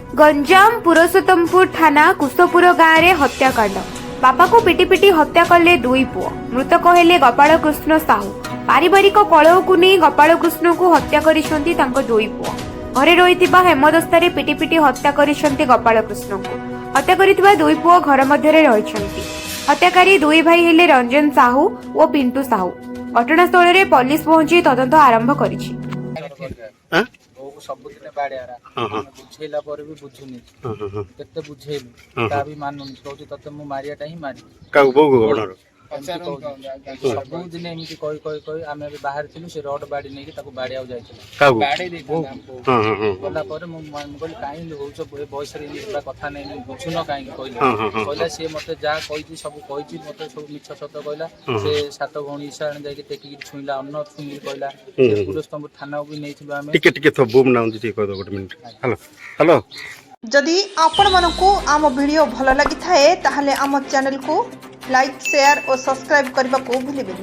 गंजाम पुरुषोत्तमपुर थाना कुशपुर गाँव में हत्याकांड। बापा को पिटी पिटी हत्या कले दुई पुओ। मृतक हेले गोपाल कृष्ण साहू। पारिवारिक कलह को नहीं गोपाल कृष्ण को हत्या करिसेंती तांको दुई पुओ। घरे रहिथिबा हेमदस्तारे पिटी पिटी हत्या करिसेंती गोपाल कृष्ण को। हत्या करिथिबा दुई पुओ घर मध्य रहिसेंती। हत्याकारी दुई भाई हेले रंजन साहू और पिंटू साहू। घटनास्थल में पुलिस पहुंची तदंत आरंभ करिछि। सबुदिन बाड़ियारा बुझेला पर भी बुझुनी केते बुझेलु ता भी मानुनी कहूची तते मु मारियाटा ही मारी काऊ बोगो गबणार सबुदिन एमती कहि कहि कहि आमे बाहर थिलु से रड बाड़ी नै कि ताको बाड़ियाउ जायतिला काऊ बाड़ी देला बोला पर मु कहली काई होउछ बयस रे इबा कथा नै बुझुन काई कहला से मते जा कहिची सब कहिची मते सब मिछ सत कहला से सात गणी ईशान जाय के टेकी छुइला अन्न छुइली कहला से पुलिस तम थाना भी नैथिलु आमे टिके टिके तो बूम नाउंदी ठीक कह दो 1 मिनिट। हेलो हेलो जदि आपण मानकु आम वीडियो भल लगी थाए ताहले आम चैनल को लाइक शेयर और सब्सक्राइब करने को भूलिबेनि।